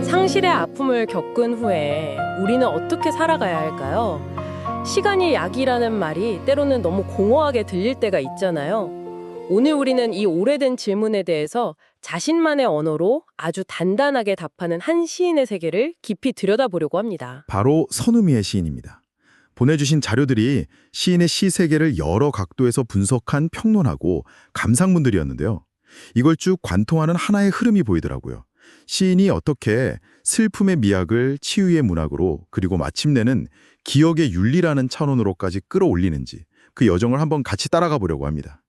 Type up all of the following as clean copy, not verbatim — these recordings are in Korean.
상실의 아픔을 겪은 후에 우리는 어떻게 살아가야 할까요? 시간이 약이라는 말이 때로는 너무 공허하게 들릴 때가 있잖아요. 오늘 우리는 이 오래된 질문에 대해서 자신만의 언어로 아주 단단하게 답하는 한 시인의 세계를 깊이 들여다보려고 합니다. 바로 선우미의 시인입니다. 보내주신 자료들이 시인의 시 세계를 여러 각도에서 분석한 평론하고 감상문들이었는데요. 이걸 쭉 관통하는 하나의 흐름이 보이더라고요. 시인이 어떻게 슬픔의 미학을 치유의 문학으로 그리고 마침내는 기억의 윤리라는 차원으로까지 끌어올리는지 그 여정을 한번 같이 따라가 보려고 합니다.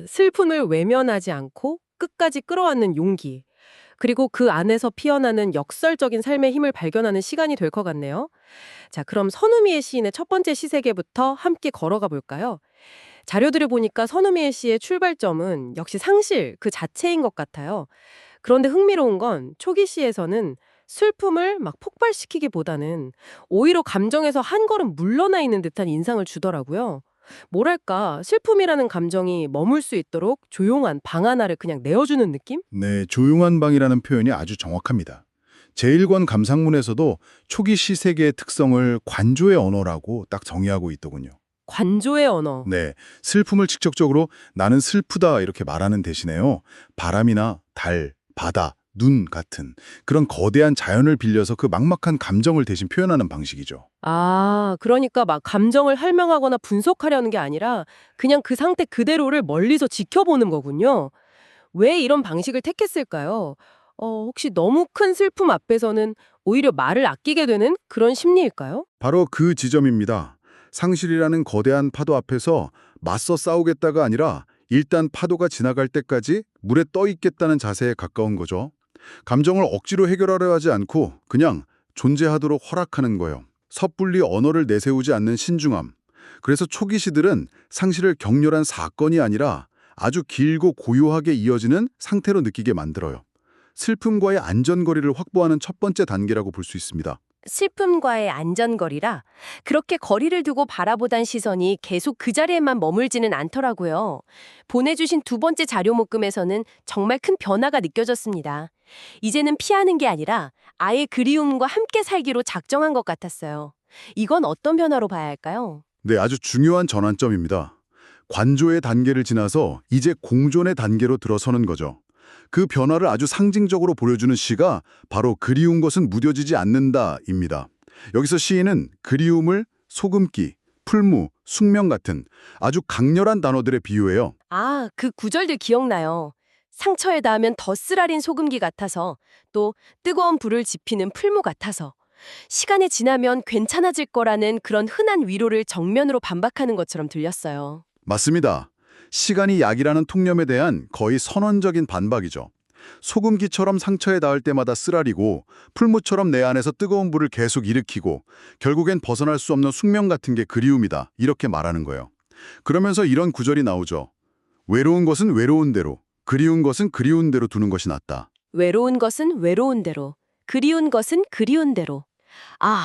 슬픔을 외면하지 않고 끝까지 끌어안는 용기. 그리고 그 안에서 피어나는 역설적인 삶의 힘을 발견하는 시간이 될 것 같네요. 자, 그럼 선우미의 시인의 첫 번째 시세계부터 함께 걸어가 볼까요? 자료들을 보니까 선우미의 시의 출발점은 역시 상실 그 자체인 것 같아요. 그런데 흥미로운 건 초기 시에서는 슬픔을 막 폭발시키기보다는 오히려 감정에서 한 걸음 물러나 있는 듯한 인상을 주더라고요. 뭐랄까, 슬픔이라는 감정이 머물 수 있도록 조용한 방 하나를 그냥 내어주는 느낌? 네, 조용한 방이라는 표현이 아주 정확합니다. 제1권 감상문에서도 초기 시세계의 특성을 관조의 언어라고 딱 정의하고 있더군요. 관조의 언어. 네, 슬픔을 직접적으로 나는 슬프다 이렇게 말하는 대신에요. 바람이나 달, 바다, 눈 같은 그런 거대한 자연을 빌려서 그 막막한 감정을 대신 표현하는 방식이죠. 그러니까 막 감정을 설명하거나 분석하려는 게 아니라 그냥 그 상태 그대로를 멀리서 지켜보는 거군요. 왜 이런 방식을 택했을까요? 혹시 너무 큰 슬픔 앞에서는 오히려 말을 아끼게 되는 그런 심리일까요? 바로 그 지점입니다. 상실이라는 거대한 파도 앞에서 맞서 싸우겠다가 아니라 일단 파도가 지나갈 때까지 물에 떠 있겠다는 자세에 가까운 거죠. 감정을 억지로 해결하려 하지 않고 그냥 존재하도록 허락하는 거예요. 섣불리 언어를 내세우지 않는 신중함. 그래서 초기 시들은 상실을 격렬한 사건이 아니라 아주 길고 고요하게 이어지는 상태로 느끼게 만들어요. 슬픔과의 안전거리를 확보하는 첫 번째 단계라고 볼 수 있습니다. 슬픔과의 안전거리라 그렇게 거리를 두고 바라보던 시선이 계속 그 자리에만 머물지는 않더라고요. 보내주신 두 번째 자료 묶음에서는 정말 큰 변화가 느껴졌습니다. 이제는 피하는 게 아니라 아예 그리움과 함께 살기로 작정한 것 같았어요. 이건 어떤 변화로 봐야 할까요? 네, 아주 중요한 전환점입니다. 관조의 단계를 지나서 이제 공존의 단계로 들어서는 거죠. 그 변화를 아주 상징적으로 보여주는 시가 바로 그리운 것은 무뎌지지 않는다입니다. 여기서 시인은 그리움을 소금기, 풀무, 숙명 같은 아주 강렬한 단어들에 비유해요. 그 구절들 기억나요. 상처에 닿으면 더 쓰라린 소금기 같아서 또 뜨거운 불을 지피는 풀무 같아서 시간이 지나면 괜찮아질 거라는 그런 흔한 위로를 정면으로 반박하는 것처럼 들렸어요. 맞습니다. 시간이 약이라는 통념에 대한 거의 선언적인 반박이죠. 소금기처럼 상처에 닿을 때마다 쓰라리고 풀무처럼 내 안에서 뜨거운 불을 계속 일으키고 결국엔 벗어날 수 없는 숙명 같은 게 그리움이다. 이렇게 말하는 거예요. 그러면서 이런 구절이 나오죠. 외로운 것은 외로운 대로, 그리운 것은 그리운 대로 두는 것이 낫다. 외로운 것은 외로운 대로, 그리운 것은 그리운 대로.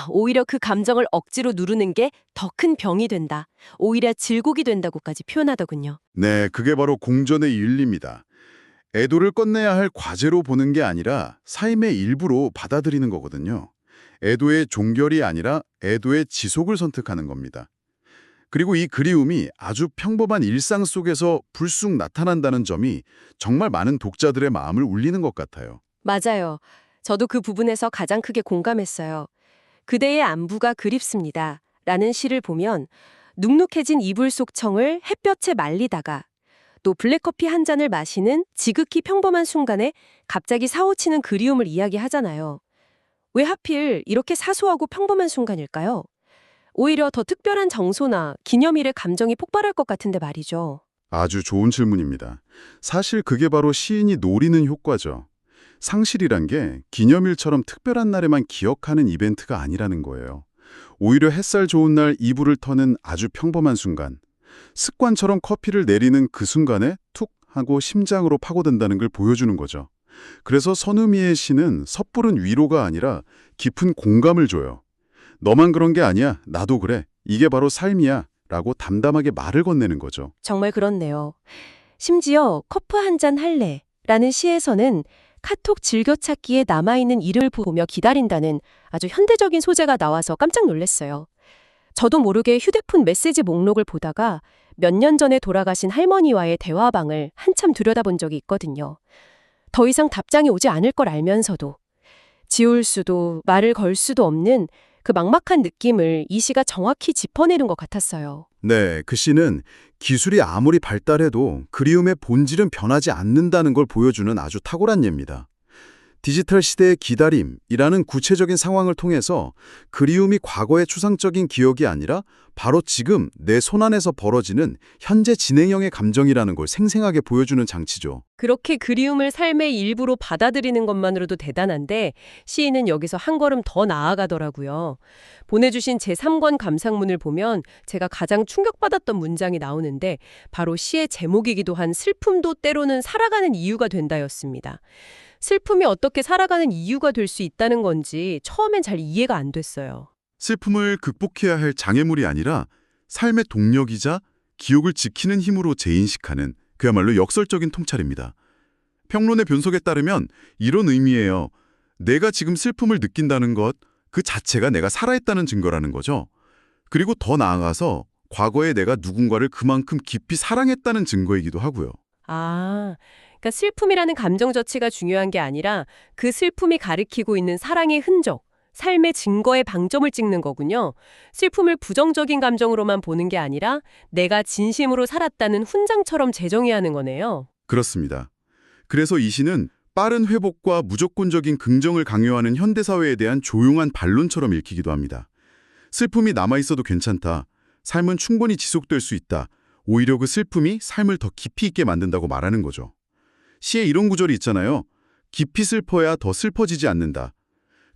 오히려 그 감정을 억지로 누르는 게 더 큰 병이 된다. 오히려 질곡이 된다고까지 표현하더군요. 네, 그게 바로 공존의 윤리입니다. 애도를 끝내야 할 과제로 보는 게 아니라 삶의 일부로 받아들이는 거거든요. 애도의 종결이 아니라 애도의 지속을 선택하는 겁니다. 그리고 이 그리움이 아주 평범한 일상 속에서 불쑥 나타난다는 점이 정말 많은 독자들의 마음을 울리는 것 같아요. 맞아요. 저도 그 부분에서 가장 크게 공감했어요. 그대의 안부가 그립습니다. 라는 시를 보면 눅눅해진 이불 속 청을 햇볕에 말리다가 또 블랙커피 한 잔을 마시는 지극히 평범한 순간에 갑자기 사오치는 그리움을 이야기하잖아요. 왜 하필 이렇게 사소하고 평범한 순간일까요? 오히려 더 특별한 정소나 기념일의 감정이 폭발할 것 같은데 말이죠. 아주 좋은 질문입니다. 사실 그게 바로 시인이 노리는 효과죠. 상실이란 게 기념일처럼 특별한 날에만 기억하는 이벤트가 아니라는 거예요. 오히려 햇살 좋은 날 이불을 터는 아주 평범한 순간, 습관처럼 커피를 내리는 그 순간에 툭 하고 심장으로 파고든다는 걸 보여주는 거죠. 그래서 선우미의 시는 섣부른 위로가 아니라 깊은 공감을 줘요. 너만 그런 게 아니야. 나도 그래. 이게 바로 삶이야. 라고 담담하게 말을 건네는 거죠. 정말 그렇네요. 심지어 커프 한 잔 할래 라는 시에서는 카톡 즐겨찾기에 남아있는 일을 보며 기다린다는 아주 현대적인 소재가 나와서 깜짝 놀랐어요. 저도 모르게 휴대폰 메시지 목록을 보다가 몇 년 전에 돌아가신 할머니와의 대화방을 한참 들여다본 적이 있거든요. 더 이상 답장이 오지 않을 걸 알면서도 지울 수도 말을 걸 수도 없는 그 막막한 느낌을 이 시가 정확히 짚어내는 것 같았어요. 네, 그 시는 기술이 아무리 발달해도 그리움의 본질은 변하지 않는다는 걸 보여주는 아주 탁월한 예입니다. 디지털 시대의 기다림이라는 구체적인 상황을 통해서 그리움이 과거의 추상적인 기억이 아니라 바로 지금 내 손안에서 벌어지는 현재 진행형의 감정이라는 걸 생생하게 보여주는 장치죠. 그렇게 그리움을 삶의 일부로 받아들이는 것만으로도 대단한데 시인은 여기서 한 걸음 더 나아가더라고요. 보내주신 제3권 감상문을 보면 제가 가장 충격받았던 문장이 나오는데 바로 시의 제목이기도 한 슬픔도 때로는 살아가는 이유가 된다였습니다. 슬픔이 어떻게 살아가는 이유가 될 수 있다는 건지 처음엔 잘 이해가 안 됐어요. 슬픔을 극복해야 할 장애물이 아니라 삶의 동력이자 기억을 지키는 힘으로 재인식하는 그야말로 역설적인 통찰입니다. 평론의 변석에 따르면 이런 의미예요. 내가 지금 슬픔을 느낀다는 것, 그 자체가 내가 살아있다는 증거라는 거죠. 그리고 더 나아가서 과거에 내가 누군가를 그만큼 깊이 사랑했다는 증거이기도 하고요. 그러니까 슬픔이라는 감정 자체가 중요한 게 아니라 그 슬픔이 가리키고 있는 사랑의 흔적, 삶의 증거에 방점을 찍는 거군요. 슬픔을 부정적인 감정으로만 보는 게 아니라 내가 진심으로 살았다는 훈장처럼 재정해야 하는 거네요. 그렇습니다. 그래서 이 시는 빠른 회복과 무조건적인 긍정을 강요하는 현대사회에 대한 조용한 반론처럼 읽히기도 합니다. 슬픔이 남아있어도 괜찮다. 삶은 충분히 지속될 수 있다. 오히려 그 슬픔이 삶을 더 깊이 있게 만든다고 말하는 거죠. 시에 이런 구절이 있잖아요. 깊이 슬퍼야 더 슬퍼지지 않는다.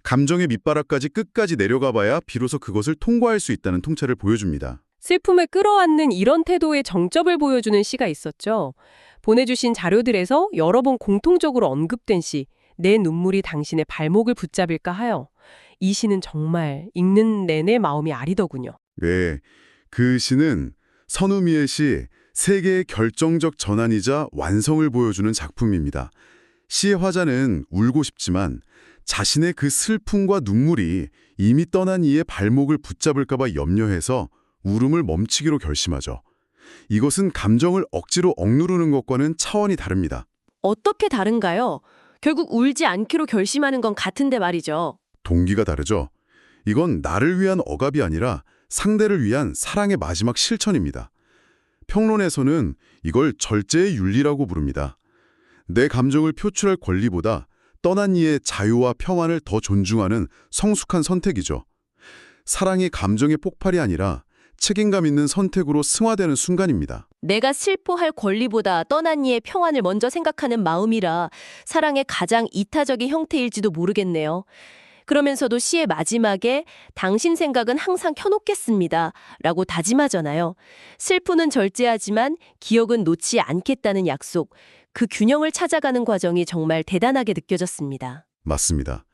감정의 밑바닥까지 끝까지 내려가 봐야 비로소 그것을 통과할 수 있다는 통찰을 보여줍니다. 슬픔을 끌어안는 이런 태도의 정점을 보여주는 시가 있었죠. 보내주신 자료들에서 여러 번 공통적으로 언급된 시, 내 눈물이 당신의 발목을 붙잡을까 하여. 이 시는 정말 읽는 내내 마음이 아리더군요. 네, 그 시는 선우미의 시 세계의 결정적 전환이자 완성을 보여주는 작품입니다. 시의 화자는 울고 싶지만 자신의 그 슬픔과 눈물이 이미 떠난 이의 발목을 붙잡을까 봐 염려해서 울음을 멈추기로 결심하죠. 이것은 감정을 억지로 억누르는 것과는 차원이 다릅니다. 어떻게 다른가요? 결국 울지 않기로 결심하는 건 같은데 말이죠. 동기가 다르죠. 이건 나를 위한 억압이 아니라 상대를 위한 사랑의 마지막 실천입니다. 평론에서는 이걸 절제의 윤리라고 부릅니다. 내 감정을 표출할 권리보다 떠난 이의 자유와 평안을 더 존중하는 성숙한 선택이죠. 사랑이 감정의 폭발이 아니라 책임감 있는 선택으로 승화되는 순간입니다. 내가 슬퍼할 권리보다 떠난 이의 평안을 먼저 생각하는 마음이라 사랑의 가장 이타적인 형태일지도 모르겠네요. 그러면서도 시의 마지막에 당신 생각은 항상 켜놓겠습니다 라고 다짐하잖아요. 슬픔은 절제하지만 기억은 놓지 않겠다는 약속, 그 균형을 찾아가는 과정이 정말 대단하게 느껴졌습니다. 맞습니다.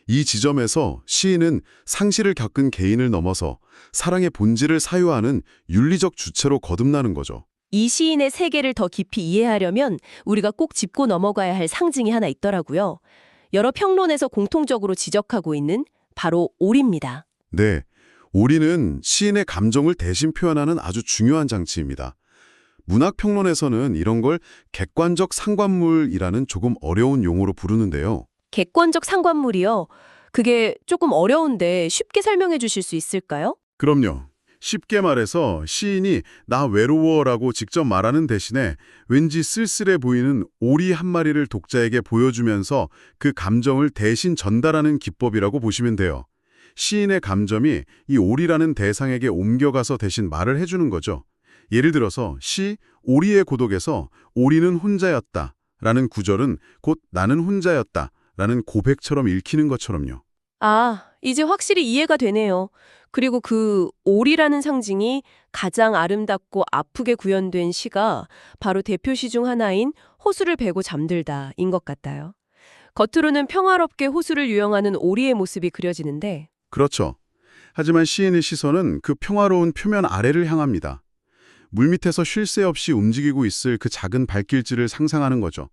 이 지점에서 시인은 상실을 겪은 개인을 넘어서 사랑의 본질을 사유하는 윤리적 주체로 거듭나는 거죠. 이 시인의 세계를 더 깊이 이해하려면 우리가 꼭 짚고 넘어가야 할 상징이 하나 있더라고요. 여러 평론에서 공통적으로 지적하고 있는 바로 오리입니다. 네, 오리는 시인의 감정을 대신 표현하는 아주 중요한 장치입니다. 문학평론에서는 이런 걸 객관적 상관물이라는 조금 어려운 용어로 부르는데요. 객관적 상관물이요? 그게 조금 어려운데 쉽게 설명해 주실 수 있을까요? 그럼요. 쉽게 말해서 시인이 나 외로워라고 직접 말하는 대신에 왠지 쓸쓸해 보이는 오리 한 마리를 독자에게 보여주면서 그 감정을 대신 전달하는 기법이라고 보시면 돼요. 시인의 감정이 이 오리라는 대상에게 옮겨가서 대신 말을 해주는 거죠. 예를 들어서 시 오리의 고독에서 오리는 혼자였다 라는 구절은 곧 나는 혼자였다 라는 고백처럼 읽히는 것처럼요. 아, 이제 확실히 이해가 되네요. 그리고 그 오리라는 상징이 가장 아름답고 아프게 구현된 시가 바로 대표 시 중 하나인 호수를 베고 잠들다인 것 같아요. 겉으로는 평화롭게 호수를 유영하는 오리의 모습이 그려지는데 그렇죠. 하지만 시인의 시선은 그 평화로운 표면 아래를 향합니다. 물밑에서 쉴 새 없이 움직이고 있을 그 작은 발길질을 상상하는 거죠.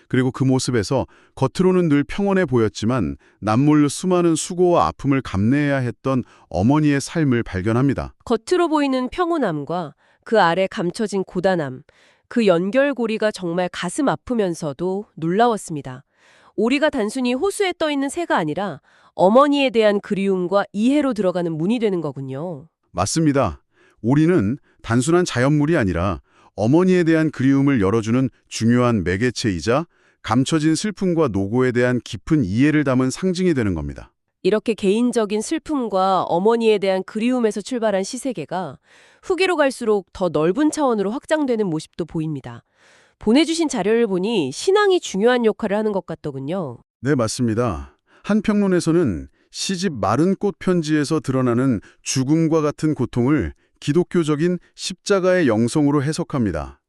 그리고 그 모습에서 겉으로는 늘 평온해 보였지만 남몰 수많은 수고와 아픔을 감내해야 했던 어머니의 삶을 발견합니다. 겉으로 보이는 평온함과 그 아래 감춰진 고단함, 그 연결고리가 정말 가슴 아프면서도 놀라웠습니다. 오리가 단순히 호수에 떠 있는 새가 아니라 어머니에 대한 그리움과 이해로 들어가는 문이 되는 거군요. 맞습니다. 오리는 단순한 자연물이 아니라 어머니에 대한 그리움을 열어주는 중요한 매개체이자 감춰진 슬픔과 노고에 대한 깊은 이해를 담은 상징이 되는 겁니다. 이렇게 개인적인 슬픔과 어머니에 대한 그리움에서 출발한 시세계가 후기로 갈수록 더 넓은 차원으로 확장되는 모습도 보입니다. 보내주신 자료를 보니 신앙이 중요한 역할을 하는 것 같더군요. 네, 맞습니다. 한 평론에서는 시집 마른 꽃 편지에서 드러나는 죽음과 같은 고통을 기독교적인 십자가의 영성으로 해석합니다.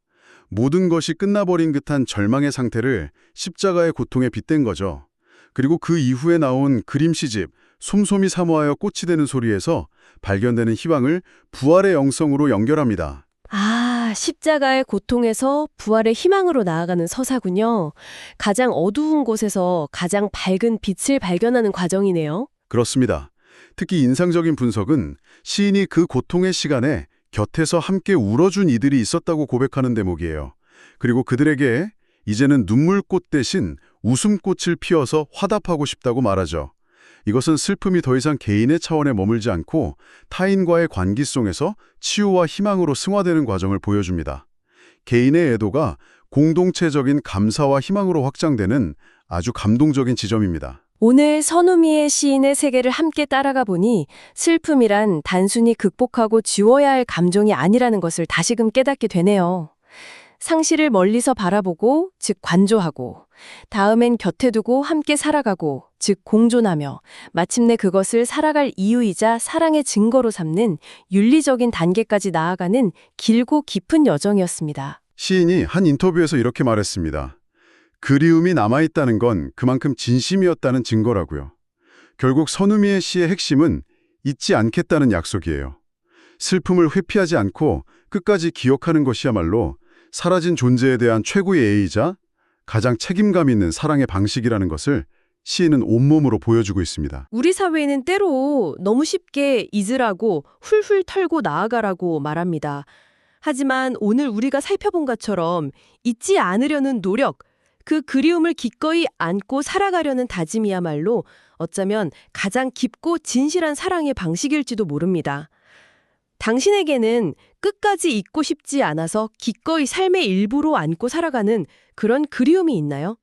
모든 것이 끝나버린 듯한 절망의 상태를 십자가의 고통에 빗댄 거죠. 그리고 그 이후에 나온 그림 시집 솜솜이 사모하여 꽃이 되는 소리에서 발견되는 희망을 부활의 영성으로 연결합니다. 아, 십자가의 고통에서 부활의 희망으로 나아가는 서사군요. 가장 어두운 곳에서 가장 밝은 빛을 발견하는 과정이네요. 그렇습니다. 특히 인상적인 분석은 시인이 그 고통의 시간에 곁에서 함께 울어준 이들이 있었다고 고백하는 대목이에요. 그리고 그들에게 이제는 눈물꽃 대신 웃음꽃을 피워서 화답하고 싶다고 말하죠. 이것은 슬픔이 더 이상 개인의 차원에 머물지 않고 타인과의 관계성에서 치유와 희망으로 승화되는 과정을 보여줍니다. 개인의 애도가 공동체적인 감사와 희망으로 확장되는 아주 감동적인 지점입니다. 오늘 선우미의 시인의 세계를 함께 따라가 보니 슬픔이란 단순히 극복하고 지워야 할 감정이 아니라는 것을 다시금 깨닫게 되네요. 상실을 멀리서 바라보고, 즉 관조하고, 다음엔 곁에 두고 함께 살아가고, 즉 공존하며, 마침내 그것을 살아갈 이유이자 사랑의 증거로 삼는 윤리적인 단계까지 나아가는 길고 깊은 여정이었습니다. 시인이 한 인터뷰에서 이렇게 말했습니다. 그리움이 남아있다는 건 그만큼 진심이었다는 증거라고요. 결국 선우미의 시의 핵심은 잊지 않겠다는 약속이에요. 슬픔을 회피하지 않고 끝까지 기억하는 것이야말로 사라진 존재에 대한 최고의 예의이자 가장 책임감 있는 사랑의 방식이라는 것을 시인은 온몸으로 보여주고 있습니다. 우리 사회는 때로 너무 쉽게 잊으라고 훌훌 털고 나아가라고 말합니다. 하지만 오늘 우리가 살펴본 것처럼 잊지 않으려는 노력, 그 그리움을 기꺼이 안고 살아가려는 다짐이야말로 어쩌면 가장 깊고 진실한 사랑의 방식일지도 모릅니다. 당신에게는 끝까지 잊고 싶지 않아서 기꺼이 삶의 일부로 안고 살아가는 그런 그리움이 있나요?